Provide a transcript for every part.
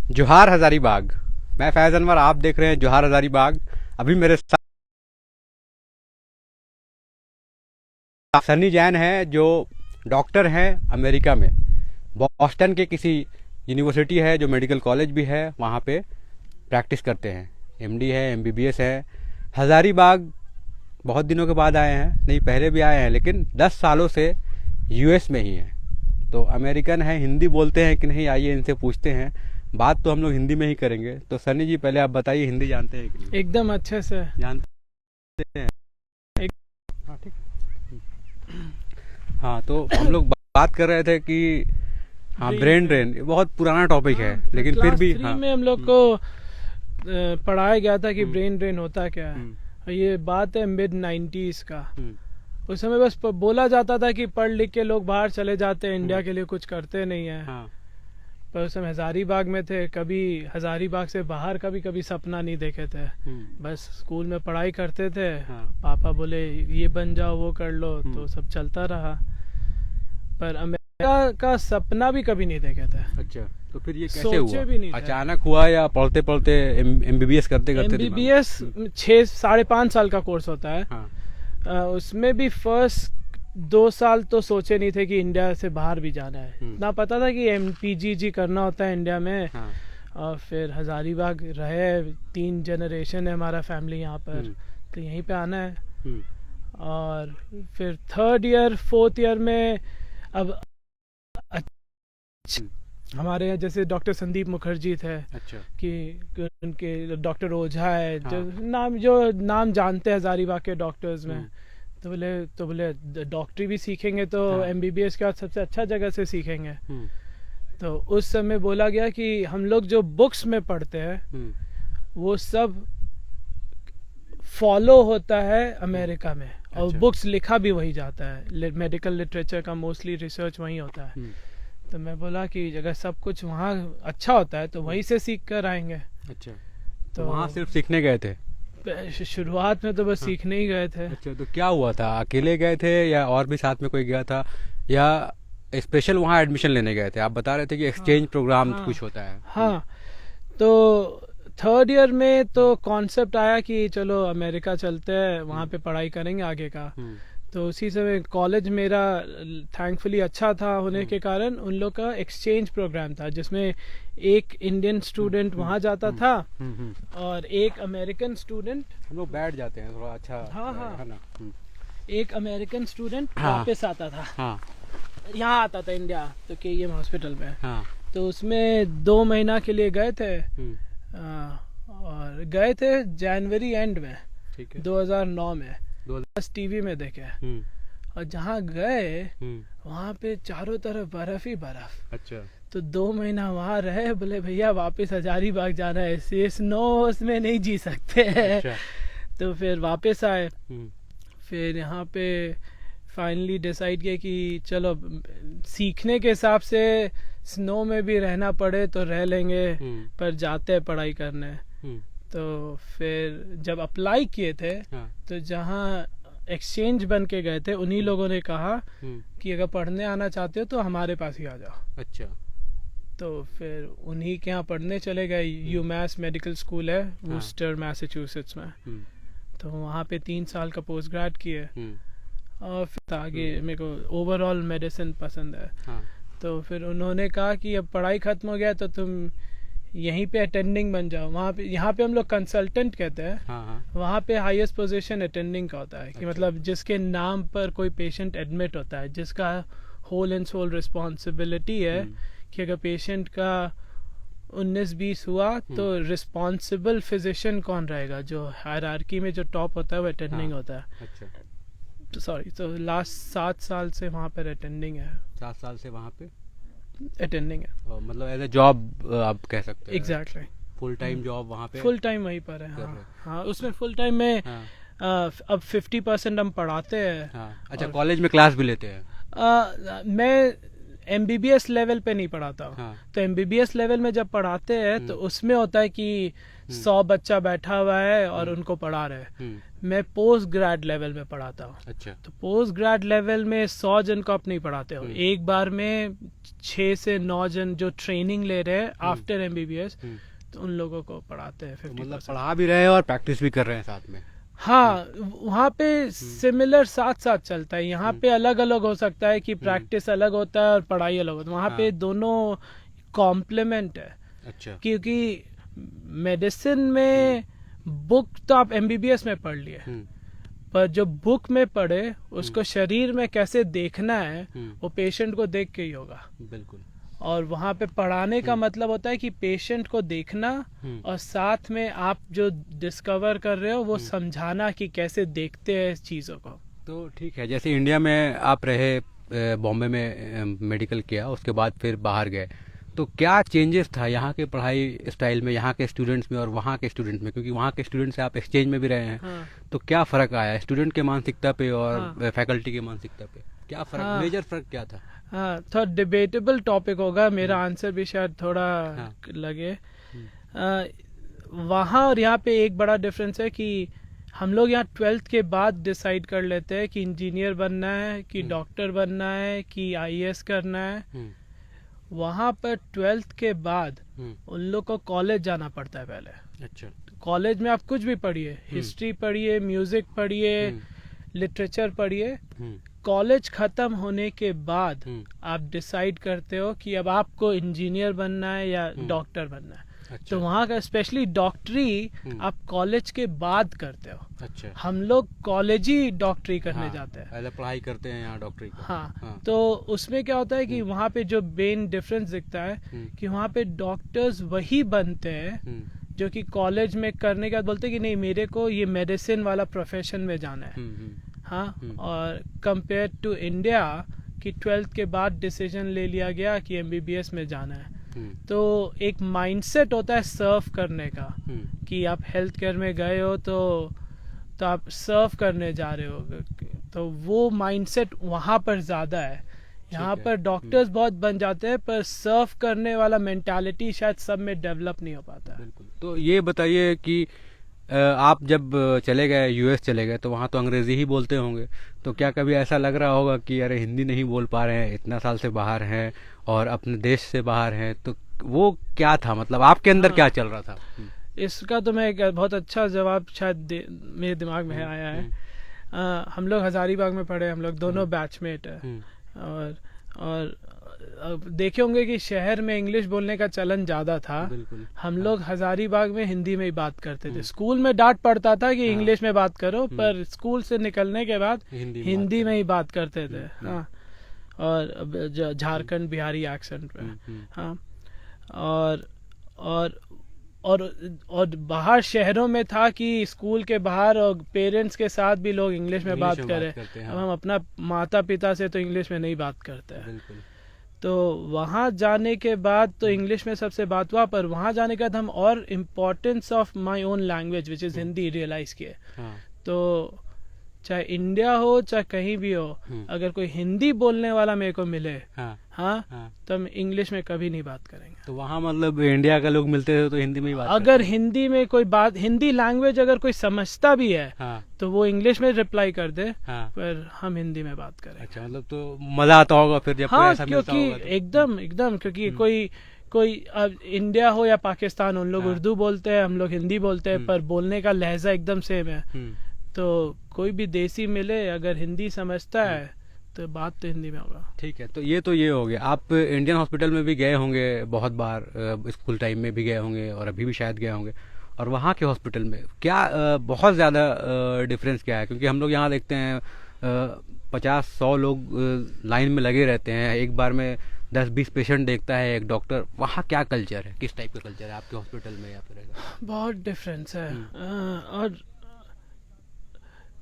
जोहार हजारीबाग। मैं फैज़ अनवर, आप देख रहे हैं जोहार हजारीबाग। अभी मेरे साथ सनी जैन है, जो डॉक्टर हैं अमेरिका में। बॉस्टन के किसी यूनिवर्सिटी है जो मेडिकल कॉलेज भी है, वहाँ पे प्रैक्टिस करते हैं। एमडी है, एमबीबीएस है। हजारीबाग बहुत दिनों के बाद आए हैं, नहीं पहले भी आए हैं, लेकिन 10 सालों से यूएस में ही हैं। तो अमेरिकन है, हिंदी बोलते हैं कि नहीं, आइए इनसे पूछते हैं। बात तो हम लोग हिंदी में ही करेंगे। तो सनी जी, पहले आप बताइए, हिंदी जानते हैं कि नहीं? एकदम अच्छे से जानते हैं। एक, हाँ, ठीक। हाँ, तो हम लोग बात कर रहे थे कि हाँ, ब्रेन ड्रेन ये बहुत पुराना टॉपिक है, लेकिन फिर क्लास भी 3 हाँ। में हम लोग को पढ़ाया गया था कि ब्रेन ड्रेन होता क्या है। हम्म, और ये बात है मिड 90s का। हम्म, उस समय बस बोला जाता था कि पढ़ लिख के लोग बाहर चले जाते हैं, इंडिया के लिए कुछ करते नहीं है। हाँ, पर उस समय हजारीबाग में थे, कभी हजारीबाग से बाहर का भी कभी सपना नहीं देखे थे। बस स्कूल में पढ़ाई करते थे। हाँ, पापा बोले ये बन जाओ, वो कर लो, तो सब चलता रहा। पर अमेरिका का सपना भी कभी नहीं देखे थे। अच्छा। तो फिर ये कैसे सोचे हुआ? भी नहीं थे। अचानक हुआ या पढ़ते पढ़ते एमबीबीएस करते करते दिमाग में? एमबीबीएस 6 साढ़े 5 साल का कोर्स होता है। हाँ, उसमें भी फर्स्ट 2 साल तो सोचे नहीं थे कि इंडिया से बाहर भी जाना है। ना पता था कि एमपीजीजी करना होता है इंडिया में। हाँ, और फिर हजारीबाग रहे, 3 जनरेशन है हमारा फैमिली यहाँ पर, तो यहीं पे आना है। और फिर 3rd ईयर 4th ईयर में अब हमारे यहाँ जैसे डॉक्टर संदीप मुखर्जी थे। अच्छा। कि उनके डॉक्टर ओझा है, हाँ, जो नाम जानते हैं हजारीबाग के डॉक्टर्स में। तो बोले डॉक्टरी भी सीखेंगे तो हाँ, एमबीबीएस के बाद सबसे अच्छा जगह से सीखेंगे। हम्म, तो उस समय बोला गया कि हम लोग जो बुक्स में पढ़ते हैं वो सब फॉलो होता है अमेरिका में। और अच्छा। बुक्स लिखा भी वही जाता है, मेडिकल लिटरेचर का मोस्टली रिसर्च वही होता है। तो मैं बोला कि अगर सब कुछ वहाँ अच्छा होता है तो वहीं से सीख कर आएंगे। अच्छा। तो वहाँ सिर्फ सीखने गए थे? शुरुआत में तो बस सीखने ही गए थे। अच्छा, तो क्या हुआ था? अकेले गए थे या और भी साथ में कोई गया था, या स्पेशल वहाँ एडमिशन लेने गए थे? आप बता रहे थे कि एक्सचेंज प्रोग्राम कुछ होता है। हाँ, तो 3rd ईयर में तो कॉन्सेप्ट आया कि चलो अमेरिका चलते हैं, वहाँ पे पढ़ाई करेंगे आगे का। तो उसी समय कॉलेज मेरा थैंकफुली अच्छा था होने के कारण उन लोग का एक्सचेंज प्रोग्राम था, जिसमें एक इंडियन स्टूडेंट वहाँ जाता था और एक अमेरिकन स्टूडेंट। हम लोग बैठ जाते हैं थोड़ा, अच्छा हाँ, हाँ। है ना? एक अमेरिकन स्टूडेंट हाँ, वापस आता था, हाँ, यहाँ आता था इंडिया, तो केईएम हॉस्पिटल में। हाँ, तो उसमें 2 महीना के लिए गए थे। और गए थे जनवरी एंड में, ठीक है, 2009 में। 2000 बस टीवी में देखे। और जहाँ गए वहाँ पे चारों तरफ बर्फ ही बर्फ। अच्छा। तो 2 महीना वहाँ रहे, बोले भैया वापस हजारीबाग जाना है, इस स्नो उसमें नहीं जी सकते हैं। अच्छा। तो फिर वापस आए। फिर यहाँ पे फाइनली डिसाइड किया कि चलो सीखने के हिसाब से स्नो में भी रहना पड़े तो रह लेंगे, पर जाते हैं पढ़ाई करने। तो फिर जब अप्लाई किए थे तो जहाँ एक्सचेंज बन के गए थे उन्हीं लोगों ने कहा कि अगर पढ़ने आना चाहते हो तो हमारे पास ही आ जाओ। अच्छा। तो फिर उन्हीं के यहाँ पढ़ने चले गए। यूमैस मेडिकल स्कूल है वूस्टर मैसाचुसेट्स में। तो वहाँ पे 3 साल का पोस्ट ग्रेड किए। और फिर आगे मेरे को ओवरऑल मेडिसिन पसंद है। तो फिर उन्होंने कहा कि अब पढ़ाई खत्म हो गया तो तुम यहीं पे अटेंडिंग बन जाओ। वहाँ पे, यहाँ पे हम लोग कंसल्टेंट कहते हैं। वहाँ पे हाईएस्ट पोजीशन अटेंडिंग का होता है कि मतलब जिसके नाम पर कोई पेशेंट एडमिट होता है, जिसका होल एंड सोल रिस्पॉन्सिबिलिटी है कि अगर पेशेंट का 19-20 हुआ तो रिस्पॉन्सिबल फिजिशियन कौन रहेगा, जो हायरार्की में जो टॉप होता है वो अटेंडिंग होता है। अच्छा। सॉरी, तो लास्ट 7 साल से वहाँ पर अटेंडिंग है। 7 साल से वहाँ पे अटेंडिंग है, मतलब एज ए जॉब आप कह सकते हैं। एग्जैक्टली। फुल टाइम जॉब वहाँ पे? फुल टाइम वहीं पर है। हाँ, उसमें फुल टाइम में अब 50% हम पढ़ाते हैं। अच्छा, कॉलेज में क्लास भी लेते हैं? मैं MBBS लेवल पे नहीं पढ़ाता हूँ। हाँ। तो MBBS लेवल में जब पढ़ाते हैं तो उसमें होता है कि 100 बच्चा बैठा हुआ है और उनको पढ़ा रहे हैं। मैं पोस्ट ग्रेड लेवल में पढ़ाता हूँ। अच्छा। तो पोस्ट ग्रेड लेवल में 100 जन को आप नहीं पढ़ाते हो, एक बार में 6 से 9 जन जो ट्रेनिंग ले रहे हैं आफ्टर MBBS, तो उन लोगों को पढ़ाते हैं। तो मतलब पढ़ा भी रहे हैं और प्रैक्टिस भी कर रहे हैं साथ में। हाँ, वहाँ पे सिमिलर साथ साथ चलता है। यहाँ पे अलग अलग हो सकता है कि प्रैक्टिस अलग होता है और पढ़ाई अलग होता है। वहाँ पे दोनों कॉम्प्लीमेंट है। अच्छा। क्योंकि मेडिसिन में बुक तो आप MBBS में पढ़ लिए, पर जो बुक में पढ़े उसको शरीर में कैसे देखना है वो पेशेंट को देख के ही होगा। बिल्कुल। और वहाँ पे पढ़ाने का मतलब होता है कि पेशेंट को देखना और साथ में आप जो डिस्कवर कर रहे हो वो समझाना कि कैसे देखते हैं इस चीज़ों को। तो ठीक है, जैसे इंडिया में आप रहे, बॉम्बे में मेडिकल किया, उसके बाद फिर बाहर गए, तो क्या चेंजेस था यहाँ के पढ़ाई स्टाइल में, यहाँ के स्टूडेंट्स में और वहाँ के स्टूडेंट में? क्योंकि वहाँ के स्टूडेंट से आप एक्सचेंज में भी रहे हैं। हाँ। तो क्या फ़र्क आया स्टूडेंट के मानसिकता पे और फैकल्टी के मानसिकता पे? क्या फ़र्क, मेजर फ़र्क क्या था? हाँ, थोड़ा डिबेटेबल टॉपिक होगा, मेरा आंसर भी शायद थोड़ा लगे। वहाँ और यहाँ पे एक बड़ा डिफरेंस है कि हम लोग यहाँ 12th के बाद डिसाइड कर लेते हैं कि इंजीनियर बनना है, कि डॉक्टर बनना है, कि IAS करना है। वहाँ पर 12th के बाद उन लोग को कॉलेज जाना पड़ता है पहले। अच्छा। कॉलेज में आप कुछ भी पढ़िए, हिस्ट्री पढ़िए, म्यूजिक पढ़िए, लिटरेचर पढ़िए। कॉलेज खत्म होने के बाद आप डिसाइड करते हो कि अब आपको इंजीनियर बनना है या डॉक्टर बनना है। अच्छा। तो वहाँ का स्पेशली डॉक्टरी आप कॉलेज के बाद करते हो। अच्छा। हम लोग कॉलेज ही डॉक्टरी करने जाते हैं, पहले पढ़ाई करते हैं यहाँ डॉक्टरी का। हाँ। तो उसमें क्या होता है कि वहाँ पे जो मेन डिफरेंस दिखता है कि वहाँ पे डॉक्टर्स वही बनते हैं जो कि कॉलेज में करने के बाद बोलते हैं कि नहीं, मेरे को ये मेडिसिन वाला प्रोफेशन में जाना है। हाँ। और कंपेयर टू इंडिया कि 12th के बाद डिसीजन ले लिया गया कि MBBS में जाना है। तो एक माइंडसेट होता है सर्व करने का कि आप हेल्थ केयर में गए हो तो आप सर्व करने जा रहे हो, तो वो माइंडसेट वहाँ पर ज़्यादा है। यहाँ पर डॉक्टर्स बहुत बन जाते हैं पर सर्व करने वाला मेंटालिटी शायद सब में डेवलप नहीं हो पाता है। तो ये बताइए कि आप जब चले गए, US चले गए, तो वहाँ तो अंग्रेज़ी ही बोलते होंगे, तो क्या कभी ऐसा लग रहा होगा कि अरे हिंदी नहीं बोल पा रहे हैं, इतना साल से बाहर हैं और अपने देश से बाहर हैं, तो वो क्या था, मतलब आपके अंदर क्या चल रहा था? इसका तो मैं एक बहुत अच्छा जवाब शायद मेरे दिमाग में आया है। हम लोग हजारीबाग में पढ़े, हम लोग दोनों बैचमेट हैं और देखे होंगे कि शहर में इंग्लिश बोलने का चलन ज्यादा था। हम लोग हजारीबाग में हिंदी में ही बात करते थे। स्कूल में डांट पड़ता था कि इंग्लिश में बात करो, पर स्कूल से निकलने के बाद हिंदी में ही बात करते थे। हाँ, और झारखंड बिहारी एक्सेंट पे। हाँ, और बाहर शहरों में था कि स्कूल के बाहर और पेरेंट्स के साथ भी लोग इंग्लिश में बात करें। अब हम अपना माता पिता से तो इंग्लिश में नहीं बात करते हैं। तो वहाँ जाने के बाद तो इंग्लिश में सबसे बात हुआ, पर वहाँ जाने के बाद हम और importance of my own language which is Hindi realise किए। तो चाहे इंडिया हो चाहे कहीं भी हो, अगर कोई हिंदी बोलने वाला मेरे को मिले, तो हम इंग्लिश में कभी नहीं बात करेंगे। तो वहाँ मतलब इंडिया के लोग मिलते थे तो हिंदी में ही बात अगर हिंदी में कोई बात, हिंदी लैंग्वेज अगर कोई समझता भी है तो वो इंग्लिश में रिप्लाई कर दे, पर हम हिंदी में बात करें। अच्छा, मतलब तो मजा आता होगा फिर जब कोई ऐसा मिलता होगा तो। एकदम क्योंकि कोई अब इंडिया हो या पाकिस्तान, उन लोग उर्दू बोलते हैं, हम लोग हिंदी बोलते हैं, पर बोलने का लहजा एकदम सेम है। तो कोई भी देसी मिले अगर हिंदी समझता है तो बात तो हिंदी में होगा। ठीक है, तो ये हो गया। आप इंडियन हॉस्पिटल में भी गए होंगे बहुत बार, स्कूल टाइम में भी गए होंगे और अभी भी शायद गए होंगे, और वहाँ के हॉस्पिटल में क्या बहुत ज़्यादा डिफरेंस क्या है? क्योंकि हम लोग यहाँ देखते हैं 50-100 लोग लाइन में लगे रहते हैं, एक बार में 10-20 पेशेंट देखता है एक डॉक्टर। वहाँ क्या कल्चर है, किस टाइप का कल्चर है आपके हॉस्पिटल में? या फिर बहुत डिफरेंस है। और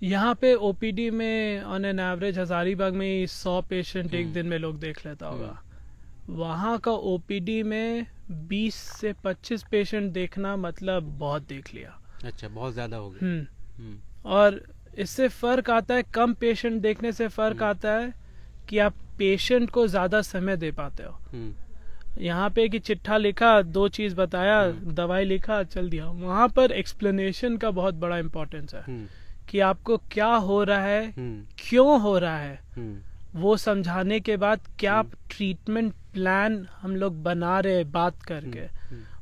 यहाँ पे OPD में ऑन एन एवरेज हजारीबाग में 100 पेशेंट एक दिन में लोग देख लेता होगा। वहाँ का OPD में 20 से 25 पेशेंट देखना मतलब बहुत देख लिया। अच्छा, बहुत ज्यादा हो गया। और इससे फर्क आता है, कम पेशेंट देखने से फर्क आता है कि आप पेशेंट को ज़्यादा समय दे पाते हो। यहाँ पे कि चिट्ठा लिखा, 2 चीज़ बताया, दवाई लिखा, चल दिया। वहाँ पर एक्सप्लेनेशन का बहुत बड़ा इम्पोर्टेंस है कि आपको क्या हो रहा है, क्यों हो रहा है, वो समझाने के बाद क्या ट्रीटमेंट प्लान हम लोग बना रहे हैं बात करके,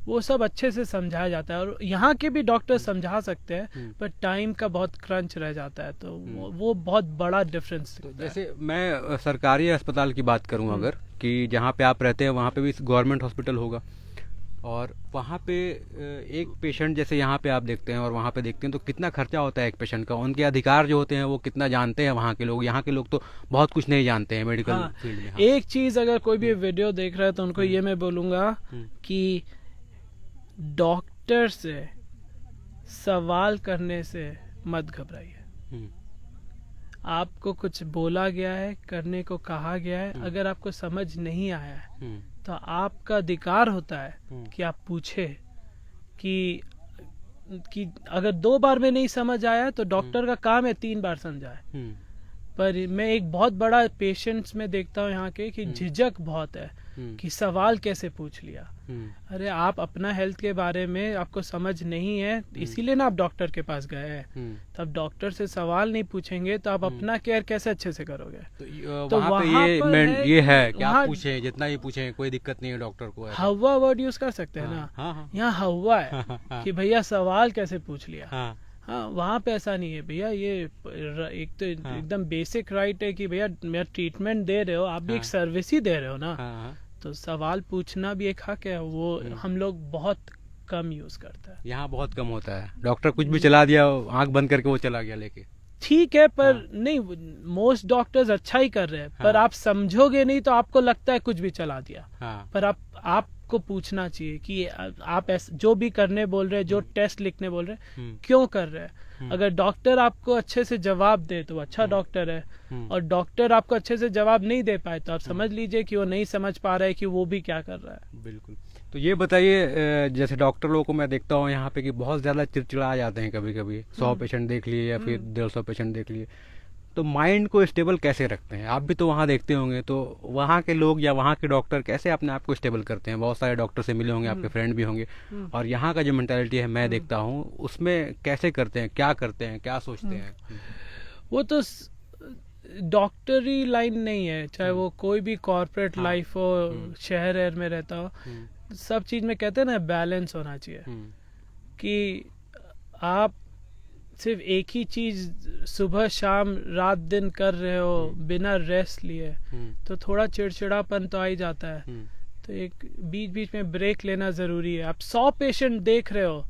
वो सब अच्छे से समझाया जाता है। और यहाँ के भी डॉक्टर समझा सकते हैं, पर टाइम का बहुत क्रंच रह जाता है, तो वो बहुत बड़ा डिफरेंस। तो जैसे मैं सरकारी अस्पताल की बात करूँ अगर, कि जहाँ पे आप रहते हैं वहाँ पे भी गवर्नमेंट हॉस्पिटल होगा, और वहाँ पे एक पेशेंट जैसे यहाँ पे आप देखते हैं और वहाँ पे देखते हैं, तो कितना खर्चा होता है एक पेशेंट का, उनके अधिकार जो होते हैं वो कितना जानते हैं वहाँ के लोग। यहाँ के लोग तो बहुत कुछ नहीं जानते हैं मेडिकल फील्ड में। एक चीज़, अगर कोई भी वीडियो देख रहा है तो उनको ये मैं बोलूँगा कि डॉक्टर से सवाल करने से मत घबराइए। आपको कुछ बोला गया है, करने को कहा गया है, अगर आपको समझ नहीं आया है तो आपका अधिकार होता है कि आप पूछे कि अगर 2 बार में नहीं समझ आया तो डॉक्टर का काम है 3 बार समझाए। पर मैं एक बहुत बड़ा पेशेंट्स में देखता हूँ यहाँ के कि झिझक बहुत है कि सवाल कैसे पूछ लिया। अरे आप अपना हेल्थ के बारे में आपको समझ नहीं है, इसीलिए ना आप डॉक्टर के पास गए हैं। तब डॉक्टर से सवाल नहीं पूछेंगे तो आप अपना केयर कैसे अच्छे से करोगे। तो वहाँ पे ये है कि आप पूछें, जितना ही पूछें कोई दिक्कत नहीं है डॉक्टर को। हवा वर्ड यूज कर सकते हैं ना, यहाँ हवा है कि भैया सवाल कैसे पूछ लिया। हाँ, वहाँ पे ऐसा नहीं है भैया, ये एक तो एकदम बेसिक राइट है कि भैया मेरा ट्रीटमेंट दे रहे हो, आप भी एक सर्विस ही दे रहे हो ना, तो सवाल पूछना भी एक हक है। वो हम लोग बहुत कम यूज करते हैं, यहाँ बहुत कम होता है। डॉक्टर कुछ भी चला दिया, आंख बंद करके वो चला गया लेके, ठीक है, पर नहीं, मोस्ट डॉक्टर्स अच्छा ही कर रहे हैं। पर आप समझोगे नहीं तो आपको लगता है कुछ भी चला दिया। पर आपको पूछना चाहिए कि आप जो भी करने बोल रहे हैं, जो टेस्ट लिखने बोल रहे हैं, क्यों कर रहे हैं। अगर डॉक्टर आपको अच्छे से जवाब दे तो अच्छा डॉक्टर है, और डॉक्टर आपको अच्छे से जवाब नहीं दे पाए तो आप समझ लीजिए कि वो नहीं समझ पा रहा है कि वो भी क्या कर रहा है। बिल्कुल। तो ये बताइए, जैसे डॉक्टर लोगों को मैं देखता हूँ यहाँ पे कि बहुत ज़्यादा चिड़चिड़ा आ जाते हैं कभी कभी, 100 पेशेंट देख लिए या फिर 150 पेशेंट देख लिए, तो माइंड को स्टेबल कैसे रखते हैं? आप भी तो वहाँ देखते होंगे, तो वहाँ के लोग या वहाँ के डॉक्टर कैसे अपने आप को स्टेबल करते हैं? बहुत सारे डॉक्टर से मिले होंगे, आपके फ्रेंड भी होंगे, और यहाँ का जो मेंटालिटी है मैं देखता हूँ, उसमें कैसे करते हैं, क्या करते हैं, क्या सोचते हैं? वो तो डॉक्टरी लाइन नहीं है, चाहे वो कोई भी कॉर्पोरेट लाइफ हो, शहर में रहता हो, सब चीज में कहते हैं ना बैलेंस होना चाहिए। कि आप सिर्फ एक ही चीज सुबह शाम रात दिन कर रहे हो बिना रेस्ट लिए, तो थोड़ा चिड़चिड़ापन तो आ ही जाता है। तो एक बीच बीच में ब्रेक लेना जरूरी है। आप 100 पेशेंट देख रहे हो,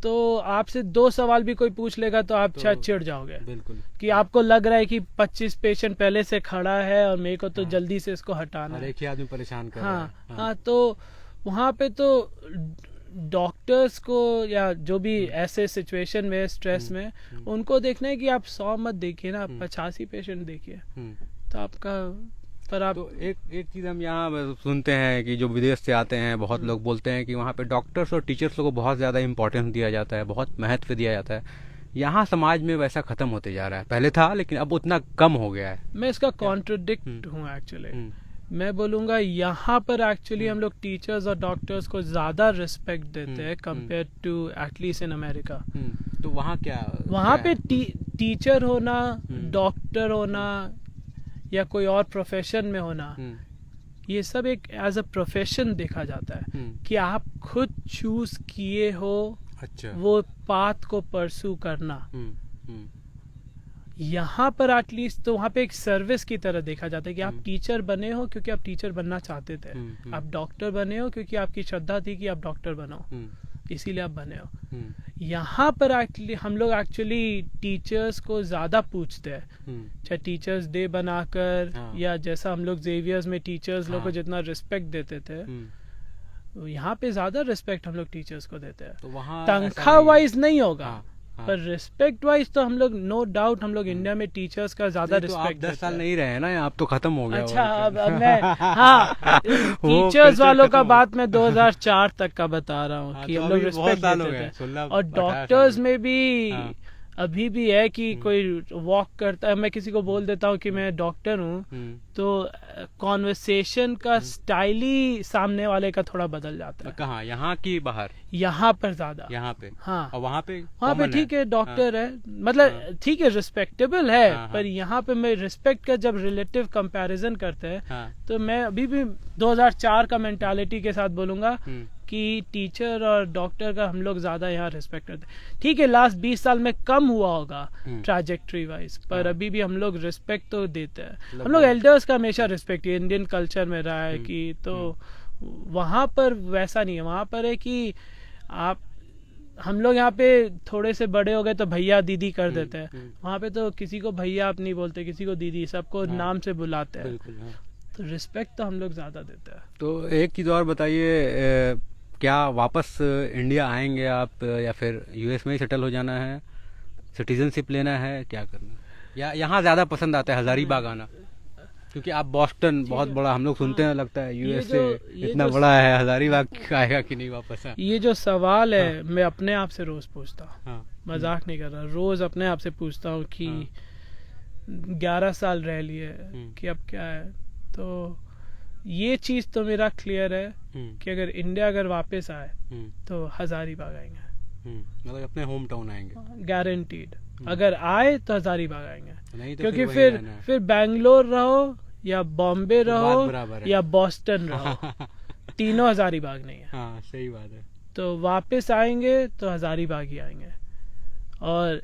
तो आपसे 2 सवाल भी कोई पूछ लेगा तो आप शायद चिढ़ जाओगे। बिल्कुल। कि आपको लग रहा है कि 25 पेशेंट पहले से खड़ा है और मेरे को तो जल्दी से इसको हटाना है, एक ही आदमी परेशान कर रहा है। हाँ, तो वहाँ पे तो डॉक्टर्स को या जो भी ऐसे सिचुएशन में स्ट्रेस में, उनको देखना है कि आप 100 मत देखिए ना, 85 पेशेंट देखिए, तो आपका। पर आप तो एक चीज़ हम यहाँ सुनते हैं कि जो विदेश से आते हैं बहुत लोग बोलते हैं कि वहाँ पे डॉक्टर्स और टीचर्स को बहुत ज़्यादा इंपॉर्टेंस दिया जाता है, बहुत महत्व दिया जाता है। यहाँ समाज में वैसा खत्म होते जा रहा है, पहले था लेकिन अब उतना कम हो गया है। मैं इसका कॉन्ट्रडिक्ट हूँ एक्चुअली। मैं बोलूँगा यहाँ पर एक्चुअली हम लोग टीचर्स और डॉक्टर्स को ज़्यादा रिस्पेक्ट देते हैं compare to at least in America. तो वहाँ क्या, वहाँ पे टीचर होना, डॉक्टर होना या कोई और प्रोफेशन में होना, ये सब एक एज अ प्रोफेशन देखा जाता है कि आप खुद चूज किए हो। अच्छा। वो पाथ को परस्यू करना। यहाँ पर एटलीस्ट तो वहाँ पे एक सर्विस की तरह देखा जाता है कि आप टीचर बने हो क्योंकि आप टीचर बनना चाहते थे, आप डॉक्टर बने हो क्योंकि आपकी श्रद्धा थी कि आप डॉक्टर बनो, इसीलिए आप बने हो। यहाँ पर हम लोग एक्चुअली टीचर्स को ज्यादा पूछते हैं, चाहे टीचर्स डे बनाकर या जैसा हम लोग जेवियर्स में टीचर्स लोग को जितना रिस्पेक्ट देते थे, यहाँ पे ज्यादा रिस्पेक्ट हम लोग टीचर्स को देते हैं। तो तनख्वाह वाइज नहीं होगा, पर रिस्पेक्ट वाइज तो हम लोग नो डाउट हम लोग इंडिया में टीचर्स का ज्यादा रिस्पेक्ट। 10 साल नहीं रहे ना, आप तो खत्म हो गया। अच्छा, अब मैं टीचर्स वालों का बात मैं 2004 तक का बता रहा हूँ कि हम लोग रिस्पेक्ट देते थे। और डॉक्टर्स में भी अभी भी है कि कोई वॉक करता है, मैं किसी को बोल देता हूँ कि मैं डॉक्टर हूँ, तो कॉन्वर्सेशन का स्टाइल ही सामने वाले का थोड़ा बदल जाता है। कहाँ, यहाँ की बाहर? यहाँ पर ज्यादा। यहाँ पे? हाँ। और वहाँ पे ठीक है, डॉक्टर है, मतलब ठीक है, रिस्पेक्टेबल है, पर यहाँ पे मैं रिस्पेक्ट का जब रिलेटिव कंपैरिजन करते हैं, तो मैं अभी भी 2004 का मेंटालिटी के साथ बोलूंगा कि टीचर और डॉक्टर का हम लोग ज्यादा यहाँ रिस्पेक्ट करते हैं। ठीक है, लास्ट 20 साल में कम हुआ होगा ट्रैजेक्टरी वाइज, पर अभी भी हम लोग रिस्पेक्ट तो देते हैं। हम लोग एल्डर्स का हमेशा रिस्पेक्ट, इंडियन कल्चर में रहा है कि, तो वहाँ पर वैसा नहीं है। वहाँ पर है कि आप, हम लोग यहाँ पे थोड़े से बड़े हो गए तो भैया दीदी कर देते हैं, वहाँ पे तो किसी को भैया आप नहीं बोलते, किसी को दीदी, सबको नाम से बुलाते हैं। तो रिस्पेक्ट तो हम लोग ज्यादा देते हैं। तो एक चीज़ और बताइए, क्या वापस इंडिया आएंगे आप, या फिर यूएस में ही सेटल हो जाना है, सिटीजनशिप लेना है, क्या करना है? या यहाँ ज़्यादा पसंद आता है हजारीबाग आना? क्योंकि आप बॉस्टन बहुत बड़ा, हम लोग सुनते हैं, लगता है यूएस से इतना बड़ा है, हजारीबाग आएगा कि नहीं वापस? ये जो सवाल है, मैं अपने आप से रोज पूछता हूँ, मजाक नहीं कर रहा, रोज अपने आप से पूछता हूँ कि 11 साल रह लिए कि अब क्या है। तो ये चीज तो मेरा क्लियर है कि अगर इंडिया अगर वापस आए तो हजारीबाग आएंगे, मतलब अपने होम टाउन आएंगे, गारंटीड। अगर आए तो हजारीबाग आएंगे, नहीं तो क्योंकि फिर बैंगलोर रहो या बॉम्बे रहो या बॉस्टन रहो, तीनों हजारीबाग नहीं है। हाँ, सही बात है। तो वापस आएंगे तो हजारीबाग ही आएंगे। और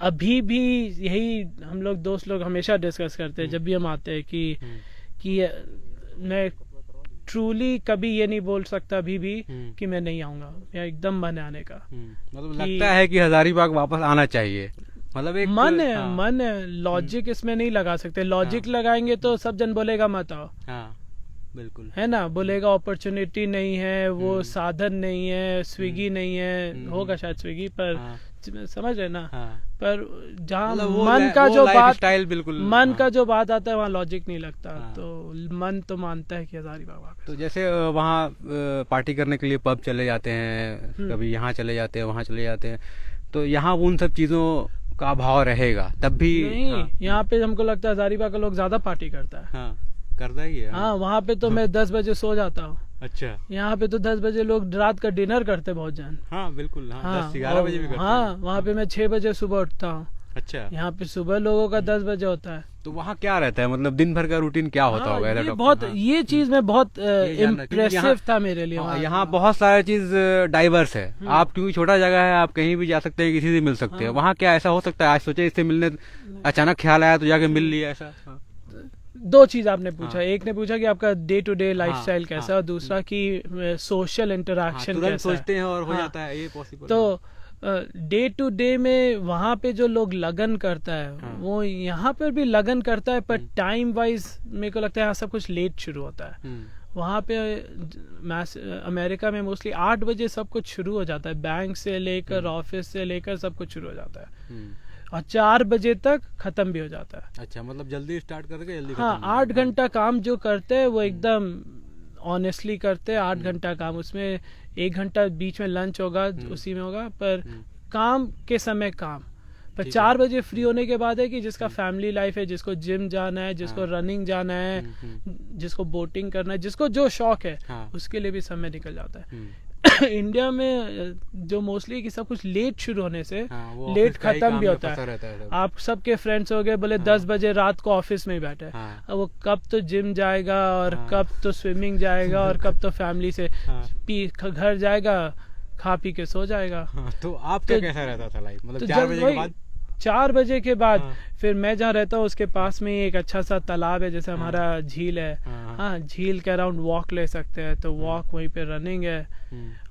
अभी भी यही हम लोग दोस्त लोग हमेशा डिस्कस करते हैं जब भी हम आते हैं कि मैं ट्रूली कभी ये नहीं बोल सकता अभी भी कि मैं नहीं आऊंगा, या एकदम मन है आने का। मतलब लगता है कि हजारीबाग वापस आना चाहिए, मतलब एक मन है, मन है, लॉजिक इसमें नहीं लगा सकते। लॉजिक लगाएंगे तो सब जन बोलेगा मत आओ, बिल्कुल है ना, बोलेगा अपॉर्चुनिटी नहीं है, वो साधन नहीं है, स्विगी नहीं है, होगा शायद स्विगी, पर समझ रहे ना। पर जहाँ मन का जो बात, बिल्कुल मन का जो बात आता है वहाँ लॉजिक नहीं लगता। तो मन तो मानता है कि हजारीबाग वापस। तो जैसे वहाँ पार्टी करने के लिए पब चले जाते हैं, कभी यहाँ चले जाते हैं, वहाँ चले जाते हैं, तो यहाँ उन सब चीजों का अभाव रहेगा तब भी? नहीं, यहाँ पे हमको लगता है हजारीबाग का लोग ज्यादा पार्टी करता है। करता ही है। हाँ, वहाँ पे तो मैं 10 बजे सो जाता हूँ। अच्छा। यहाँ पे तो 10 बजे लोग रात का डिनर करते बहुत जन। हाँ बिल्कुल, 10-11 बजे भी करते हैं। हाँ, वहाँ पे मैं 6 बजे सुबह उठता हूँ। अच्छा। यहाँ पे सुबह लोगों का 10 बजे होता है। तो वहाँ क्या रहता है, मतलब दिन भर का रूटीन क्या होता होगा? ये बहुत, ये चीज में बहुत इम्प्रेसिव था मेरे लिए। यहाँ बहुत सारी चीज डाइवर्स है, आप क्योंकि छोटा जगह है, आप कहीं भी जा सकते हैं, किसी से मिल सकते हैं। वहाँ क्या ऐसा हो सकता है, आज सोचे इससे मिलने, अचानक ख्याल आया तो जाके मिल लिया, ऐसा? दो चीज आपने पूछा, एक ने पूछा कि आपका डे टू डे लाइफस्टाइल कैसा, और दूसरा कि सोशल इंटरेक्शन कैसा सोचते हैं और हो जाता है, ये पॉसिबल? तो डे टू डे में वहाँ पे जो लोग लगन करता है वो यहाँ पर भी लगन करता है, पर टाइम वाइज मेरे को लगता है यहाँ सब कुछ लेट शुरू होता है। वहाँ पे अमेरिका में मोस्टली 8 बजे सब कुछ शुरू हो जाता है, बैंक से लेकर ऑफिस से लेकर सब कुछ शुरू हो जाता है, और 4 बजे तक खत्म भी हो जाता है। अच्छा, मतलब जल्दी स्टार्ट करके जल्दी हाँ, 8 घंटा काम जो करते हैं वो एकदम ऑनेस्टली करते हैं। 8 घंटा काम, उसमें 1 घंटा बीच में लंच होगा, उसी में होगा, पर काम के समय काम। पर 4 बजे फ्री होने के बाद है कि जिसका फैमिली लाइफ है, जिसको जिम जाना है, जिसको रनिंग जाना है, जिसको बोटिंग करना है, जिसको जो शौक है, उसके लिए भी समय निकल जाता है। इंडिया में जो मोस्टली कि सब कुछ लेट शुरू होने से लेट खत्म भी होता है। आप सबके फ्रेंड्स हो गए, बोले 10 बजे रात को ऑफिस में ही बैठे, अब वो कब तो जिम जाएगा, और कब तो स्विमिंग जाएगा, और कब तो फैमिली से घर जाएगा, खा पी के सो जाएगा। तो आपका कैसा रहता था लाइफ, मतलब 4 बजे के बाद? 4 बजे के बाद फिर मैं जहाँ रहता हूँ उसके पास में ही एक अच्छा सा तालाब है, जैसे हमारा झील है। हाँ, झील के अराउंड वॉक ले सकते हैं, तो वॉक वहीं पे रनिंग है,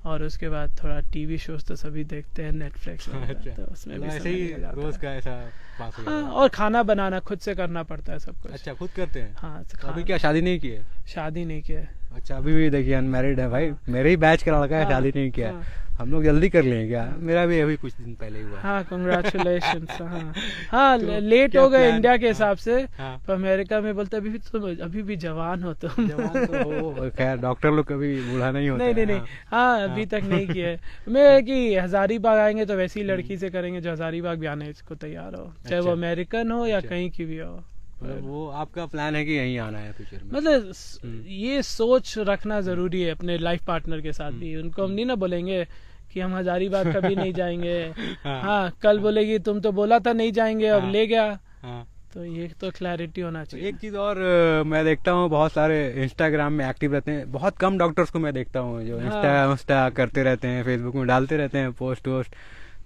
और उसके बाद थोड़ा टीवी शोज तो सभी देखते हैं नेटफ्लिक्स में, तो उसमें भी ऐसे ही रोज का ऐसा पास हो जाता है। और खाना बनाना खुद से करना पड़ता है सब कुछ। अच्छा, खुद करते हैं? हाँ। अभी क्या शादी नहीं की है? शादी नहीं किया है। अच्छा, अभी भी देखिए अनमैरिड है भाई, मेरे ही बैच का लड़का है, शादी नहीं किया है। हम लोग जल्दी कर लेंगे क्या? मेरा भी अभी कुछ दिन पहले हुआ। हाँ कंग्रेचुलेशन। हाँ तो लेट क्या हो गए प्लान? इंडिया के हिसाब से। हाँ। पर अमेरिका में बोलते अभी भी जवान हो तुम। जवान तो हो, खैर डॉक्टर लोग कभी बूढ़ा नहीं होता नहीं है। नहीं नहीं, हाँ। हाँ अभी तक नहीं किया है। मैं कि हजारीबाग आएंगे तो वैसी लड़की से करेंगे जो हजारीबाग भी आने को तैयार हो, चाहे वो अच्छा। अमेरिकन हो या अच्छा। कहीं की भी हो। मतलब वो आपका प्लान है कि यहीं आना है फ्यूचर में? मतलब ये सोच रखना जरूरी है अपने लाइफ पार्टनर के साथ भी। उनको हम नहीं ना बोलेंगे कि हम हजारीबाग कभी नहीं जाएंगे। हाँ। हाँ कल बोलेगी तुम तो बोला था नहीं जाएंगे, अब हाँ। ले गया। हाँ। तो ये तो क्लैरिटी होना तो चाहिए। एक चीज़ और मैं देखता हूँ बहुत सारे इंस्टाग्राम में एक्टिव रहते हैं, बहुत कम डॉक्टर्स को मैं देखता हूँ जो इंस्टा करते रहते हैं, फेसबुक में डालते रहते हैं पोस्ट वोस्ट।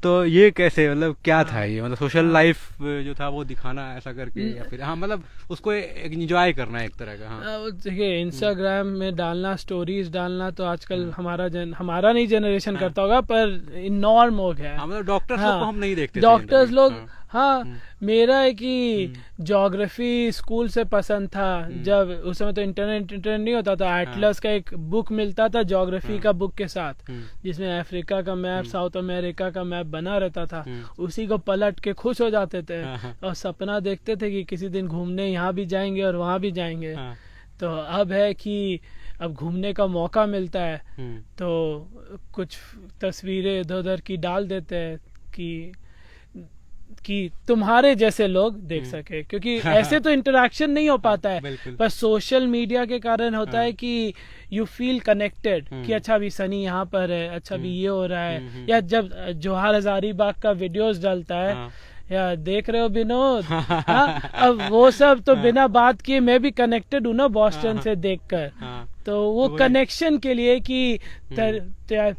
तो ये कैसे, मतलब क्या था ये, मतलब सोशल लाइफ जो था वो दिखाना ऐसा करके, या फिर हाँ मतलब उसको एंजॉय करना एक तरह का? हाँ। देखिए इंस्टाग्राम में डालना, स्टोरीज डालना तो आजकल हमारा नहीं जनरेशन करता होगा, पर नॉर्म हो गया है। हाँ, मतलब डॉक्टर्स लोग को हम नहीं देखते थे डॉक्टर्स लोग। हाँ। हाँ मेरा है कि ज्योग्राफी स्कूल से पसंद था। जब उस समय तो इंटरनेट नहीं होता था, एटलस का एक बुक मिलता था ज्योग्राफी का बुक के साथ, जिसमें अफ्रीका का मैप, साउथ अमेरिका का मैप बना रहता था। उसी को पलट के खुश हो जाते थे और सपना देखते थे कि किसी दिन घूमने यहाँ भी जाएंगे और वहाँ भी जाएंगे। तो अब है कि अब घूमने का मौका मिलता है तो कुछ तस्वीरें इधर उधर की डाल देते हैं कि तुम्हारे जैसे लोग देख सके, क्योंकि ऐसे तो इंटरेक्शन नहीं हो पाता है। पर सोशल मीडिया के कारण होता है कि यू फील कनेक्टेड कि अच्छा अभी सनी यहाँ पर है, अच्छा अभी ये हो रहा है। या जब जोहार हजारीबाग का वीडियोस डालता है, या देख रहे हो विनोद, अब वो सब तो बिना बात किए मैं भी कनेक्टेड हूँ ना बॉस्टन से देखकर। तो वो कनेक्शन के लिए कि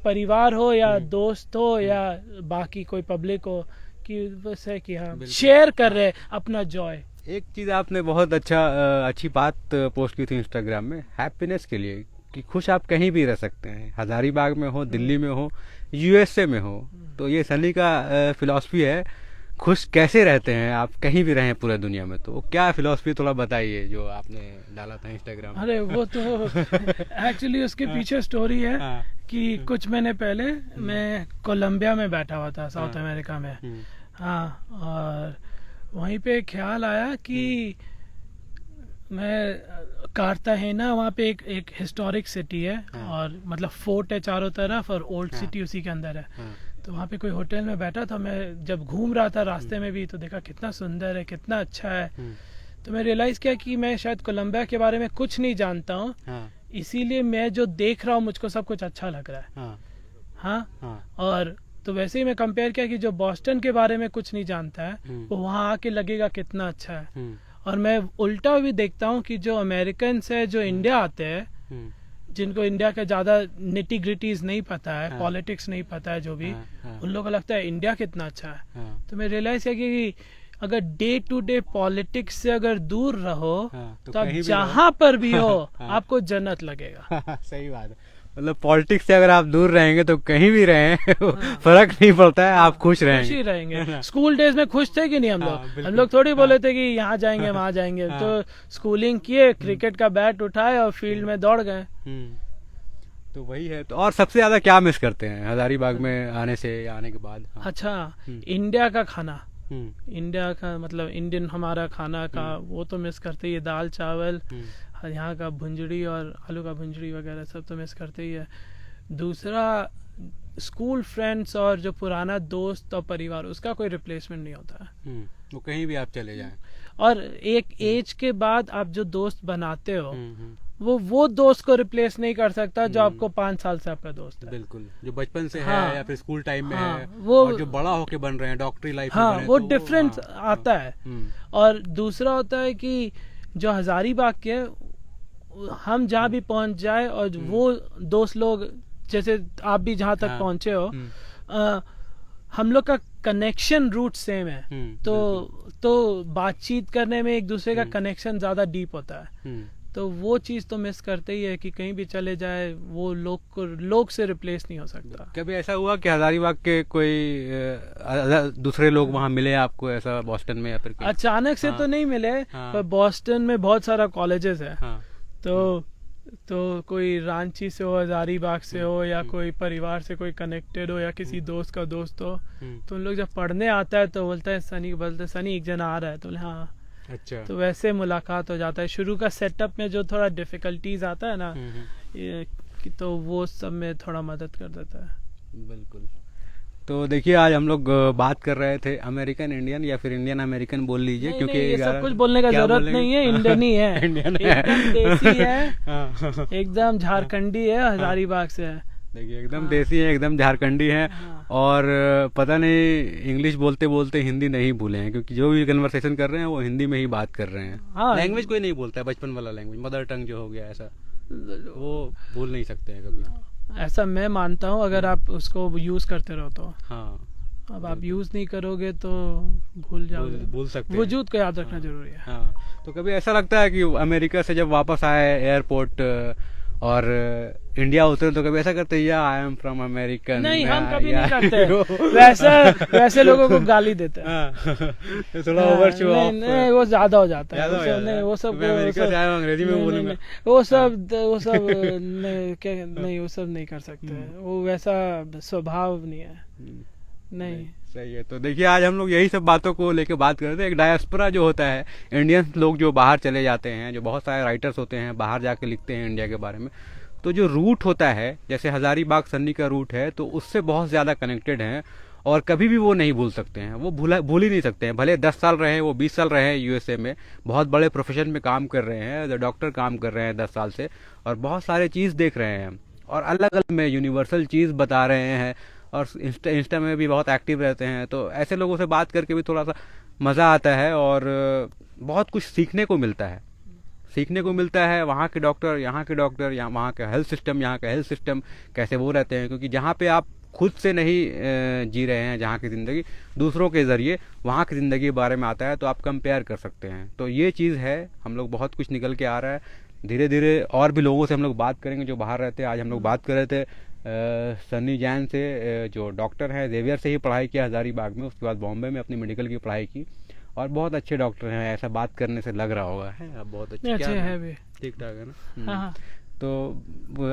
परिवार हो या दोस्त हो या बाकी कोई पब्लिक हो, कि बस है कि हाँ शेयर कर रहे अपना जॉय। एक चीज़ आपने बहुत अच्छी बात पोस्ट की थी इंस्टाग्राम में, हैप्पीनेस के लिए, कि खुश आप कहीं भी रह सकते हैं, हजारीबाग में हो, दिल्ली में हो, यूएसए में हो। तो ये सनी का फिलॉसफी है, खुश कैसे रहते हैं आप कहीं भी रहें पूरे दुनिया में। तो क्या फिलॉसफी थोड़ा बताइए जो आपने डाला था इंस्टाग्राम में। अरे वो तो एक्चुअली उसके पीछे स्टोरी है कि कुछ महीने पहले मैं कोलंबिया में बैठा हुआ था, साउथ अमेरिका में। हाँ, और वहीं पे ख्याल आया कि मैं कार्ताहेना, वहाँ पे एक हिस्टोरिक सिटी है और मतलब फोर्ट है चारों तरफ और ओल्ड सिटी उसी के अंदर है। तो वहाँ पे कोई होटल में बैठा था, मैं जब घूम रहा था रास्ते में भी तो देखा कितना सुंदर है, कितना अच्छा है। तो मैं रियलाइज किया कि मैं शायद कोलंबिया के बारे में कुछ नहीं जानता हूँ, इसीलिए मैं जो देख रहा हूँ मुझको सब कुछ अच्छा लग रहा है। हाँ। और तो वैसे ही मैं कंपेयर किया कि जो बॉस्टन के बारे में कुछ नहीं जानता है वो वहाँ आके लगेगा कितना अच्छा है। और मैं उल्टा भी देखता हूँ कि जो अमेरिकन है जो इंडिया आते हैं, जिनको इंडिया का ज्यादा निटी ग्रिटीज नहीं पता है, पॉलिटिक्स नहीं पता है, जो भी उन लोगों को लगता है इंडिया कितना अच्छा है। तो मैं रियलाइज किया कि अगर डे टू डे पॉलिटिक्स से अगर दूर रहो तो आप जहाँ पर भी हो आपको जन्नत लगेगा। सही बात है, मतलब पॉलिटिक्स से अगर आप दूर रहेंगे तो कहीं भी रहें फर्क नहीं पड़ता है, आप खुश रहेंगे। स्कूल डेज में खुश थे कि नहीं हम लोग थोड़ी बोले थे कि यहाँ जाएंगे वहाँ जाएंगे। तो स्कूलिंग किए, क्रिकेट का बैट उठाए और फील्ड में दौड़ गए। तो वही है। तो और सबसे ज्यादा क्या मिस करते हैं हजारीबाग में आने से या आने के बाद? अच्छा, इंडिया का खाना, इंडिया का मतलब इंडियन हमारा खाना का वो तो मिस करते ही है। दाल चावल, यहाँ का भुंजड़ी और आलू का भुंजड़ी वगैरह सब तो मिस करते ही है। दूसरा स्कूल फ्रेंड्स और जो पुराना दोस्त और परिवार, उसका कोई रिप्लेसमेंट नहीं होता है। वो कहीं भी आप चले जाएं। और एक एज के बाद आप जो दोस्त बनाते हो वो दोस्त को रिप्लेस नहीं कर सकता जो आपको 5 साल से आपका दोस्त है। बिल्कुल, जो बचपन से है या फिर स्कूल टाइम में है, वो और जो बड़ा होके बन रहे हैं डॉक्टरी लाइफ में बने, वो तो डिफरेंस आता है। और दूसरा होता है कि जो हजारीबाग के हम जहाँ भी पहुंच जाए और वो दोस्त लोग जैसे आप भी जहाँ तक पहुंचे हो, हम लोग का कनेक्शन रूट सेम है। तो बातचीत करने में एक दूसरे का कनेक्शन ज्यादा डीप होता है। तो वो चीज तो मिस करते ही है कि कहीं भी चले जाए वो लोग से रिप्लेस नहीं हो सकता। कभी ऐसा हुआ कि हजारीबाग के कोई दूसरे लोग वहाँ मिले आपको, ऐसा बॉस्टन में या फिर अचानक से तो नहीं मिले, पर बॉस्टन में बहुत सारा कॉलेजेस है। तो तो कोई रांची से हो, हजारीबाग से हो, या कोई परिवार से कोई कनेक्टेड हो, या किसी दोस्त का दोस्त हो, तो उन लोग जब पढ़ने आता है तो बोलते हैं सनी, बोलते हैं सनी एक जना आ रहा है, तो बोले हाँ। अच्छा। तो वैसे मुलाकात हो जाता है। शुरू का सेटअप में जो थोड़ा डिफिकल्टीज आता है ना, तो वो सब में थोड़ा मदद कर देता है। बिल्कुल। तो देखिए आज हम लोग बात कर रहे थे अमेरिकन इंडियन या फिर इंडियन अमेरिकन बोल लीजिए, क्योंकि ये सब कुछ बोलने का जरूरत नहीं है, इंडियन ही है। इंडियन एकदम देसी है, हाँ। एकदम झारखंडी है, हजारीबाग से है। देखिए एकदम देसी है, एकदम झारखंडी है। और पता नहीं इंग्लिश बोलते बोलते हिंदी नहीं भूले हैं, क्योंकि जो भी कन्वर्सेशन कर रहे हैं वो हिंदी में ही बात कर रहे हैं। लैंग्वेज कोई नहीं बोलता है, बचपन वाला लैंग्वेज, मदर टंग जो हो गया ऐसा वो भूल नहीं सकते हैं कभी। ऐसा मैं मानता हूँ, अगर आप उसको यूज करते रहो तो। हाँ। अब आप यूज नहीं करोगे तो भूल जाओगे। भूल सकते हैं। वजूद को याद रखना जरूरी है। हाँ। तो कभी ऐसा लगता है कि अमेरिका से जब वापस आए एयरपोर्ट और इंडिया उतरे तो कभी ऐसा करते हैं या आई एम फ्रॉम अमेरिकन? नहीं, हम कभी नहीं करते। वैसे लोगों को गाली देते हैं। थोड़ा ओवर शो ऑफ। नहीं, वो ज्यादा हो जाता है। नहीं, वो सब अंग्रेजी में बोलूंगा, वो सब नहीं, वो सब नहीं कर सकते। वो वैसा स्वभाव नहीं है। नहीं, सही है। तो देखिए आज हम लोग यही सब बातों को लेके बात कर रहे थे। एक डायस्पोरा जो होता है, इंडियंस लोग जो बाहर चले जाते हैं, जो बहुत सारे राइटर्स होते हैं बाहर जाके लिखते हैं इंडिया के बारे में, तो जो रूट होता है, जैसे हजारीबाग सन्नी का रूट है, तो उससे बहुत ज़्यादा कनेक्टेड हैं और कभी भी वो नहीं भूल सकते हैं। वो भूल ही नहीं सकते हैं, भले 10 साल रहे, वो 20 साल रहे यूएसए में, बहुत बड़े प्रोफेशन में काम कर रहे हैं, डॉक्टर काम कर रहे हैं 10 साल से, और बहुत सारे चीज़ देख रहे हैं और अलग अलग में यूनिवर्सल चीज़ बता रहे हैं, और इंस्टा में भी बहुत एक्टिव रहते हैं। तो ऐसे लोगों से बात करके भी थोड़ा सा मज़ा आता है और बहुत कुछ सीखने को मिलता है। वहाँ के डॉक्टर, यहाँ के डॉक्टर, वहाँ का हेल्थ सिस्टम, यहाँ का हेल्थ सिस्टम कैसे वो रहते हैं, क्योंकि जहाँ पे आप खुद से नहीं जी रहे हैं जहाँ की ज़िंदगी, दूसरों के ज़रिए वहाँ की ज़िंदगी के बारे में आता है, तो आप कंपेयर कर सकते हैं। तो ये चीज़ है, हम लोग बहुत कुछ निकल के आ रहा है। धीरे धीरे और भी लोगों से हम लोग बात करेंगे जो बाहर रहते हैं। आज हम लोग बात कर रहे थे सनी जैन से, जो डॉक्टर है, जेवियर से ही पढ़ाई किया हजारीबाग में, उसके बाद बॉम्बे में अपनी मेडिकल की पढ़ाई की, और बहुत अच्छे डॉक्टर हैं, ऐसा बात करने से लग रहा होगा है। अब बहुत अच्छे है, ठीक ठाक है ना। हाँ। तो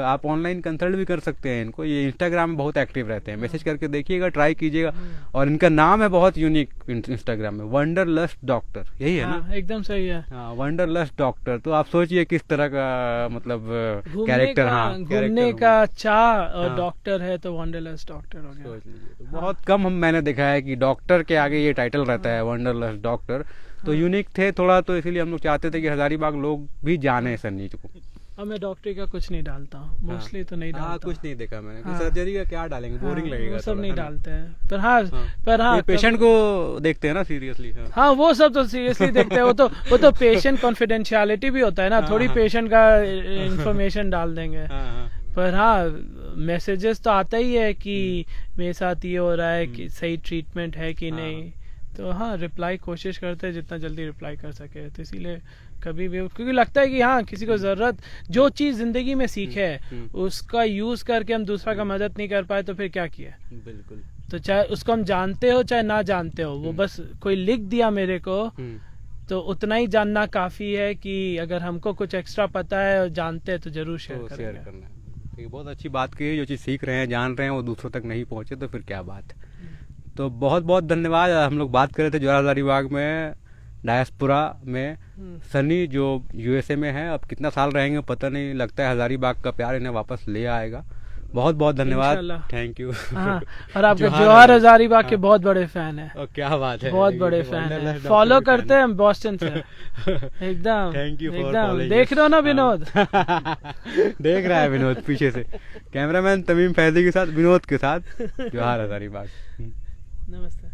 आप ऑनलाइन कंसल्ट भी कर सकते हैं इनको, ये इंस्टाग्राम में बहुत एक्टिव रहते हैं, मैसेज करके देखिएगा, ट्राई कीजिएगा। और इनका नाम है बहुत यूनिक इंस्टाग्राम में, वंडरलस्ट डॉक्टर, यही है ना? एकदम सही है। हाँ, वंडरलस्ट डॉक्टर। तो आप सोचिए किस तरह का मतलब कैरेक्टर। हाँ, घूमने का चाह और डॉक्टर है तो वंडरलस्ट डॉक्टर हो गया। सोच लीजिए। तो बहुत कम मैंने देखा है कि डॉक्टर के आगे ये टाइटल रहता है, वंडरलस्ट डॉक्टर। तो यूनिक थे थोड़ा, तो इसीलिए हम लोग चाहते थे कि हजारीबाग लोग भी जाने सन्नी को। अब मैं डॉक्टरी का कुछ नहीं डालता हूँ, मोस्टली तो नहीं डालता। कुछ नहीं देखा मैंने। सर्जरी का क्या डालेंगे, बोरिंग लगेगा। सब नहीं डालते हैं, पर हाँ पेशेंट को देखते हैं ना सीरियसली। हाँ, वो सब तो सीरियसली देखते हैं। वो तो पेशेंट कॉन्फिडेंशियलिटी भी होता है ना, थोड़ी पेशेंट का इंफॉर्मेशन डाल देंगे। पर हाँ, मैसेजेस तो आता ही है कि मेरे साथ ये हो रहा है, कि सही ट्रीटमेंट है कि नहीं। तो हाँ, रिप्लाई कोशिश करते हैं जितना जल्दी रिप्लाई कर सके। तो इसीलिए कभी भी, क्योंकि लगता है कि हाँ, किसी को जरूरत, जो चीज जिंदगी में सीखे उसका यूज करके हम दूसरा का मदद नहीं कर पाए तो फिर क्या किया। बिल्कुल। तो चाहे उसको हम जानते हो चाहे ना जानते हो, वो बस कोई लिख दिया मेरे को, तो उतना ही जानना काफी है कि अगर हमको कुछ एक्स्ट्रा पता है और जानते हैं तो जरूर शेयर करना। तो बहुत अच्छी बात की, जो चीज़ सीख रहे हैं, जान रहे हैं, वो दूसरों तक नहीं पहुंचे तो फिर क्या बात है। तो बहुत बहुत धन्यवाद। हम लोग बात कर रहे थे जो हजारीबाग में डायस्पोरा में सनी, जो यूएसए में है। अब कितना साल रहेंगे पता नहीं, लगता है हजारीबाग का प्यार इन्हें वापस ले आएगा। बहुत बहुत धन्यवाद, थैंक यू। और आपके जौहर हजारीबाग के बहुत बड़े फैन है। क्या बात है, बहुत बड़े फैन है, फॉलो करते हैं बॉस्टन से। एकदम थैंक यू फॉर फॉलोइंग। देख रहे हो ना विनोद? देख रहा है विनोद पीछे से, कैमरामैन तमीम फैजी के साथ, विनोद के साथ, जौहर हजारीबाग। नमस्ते।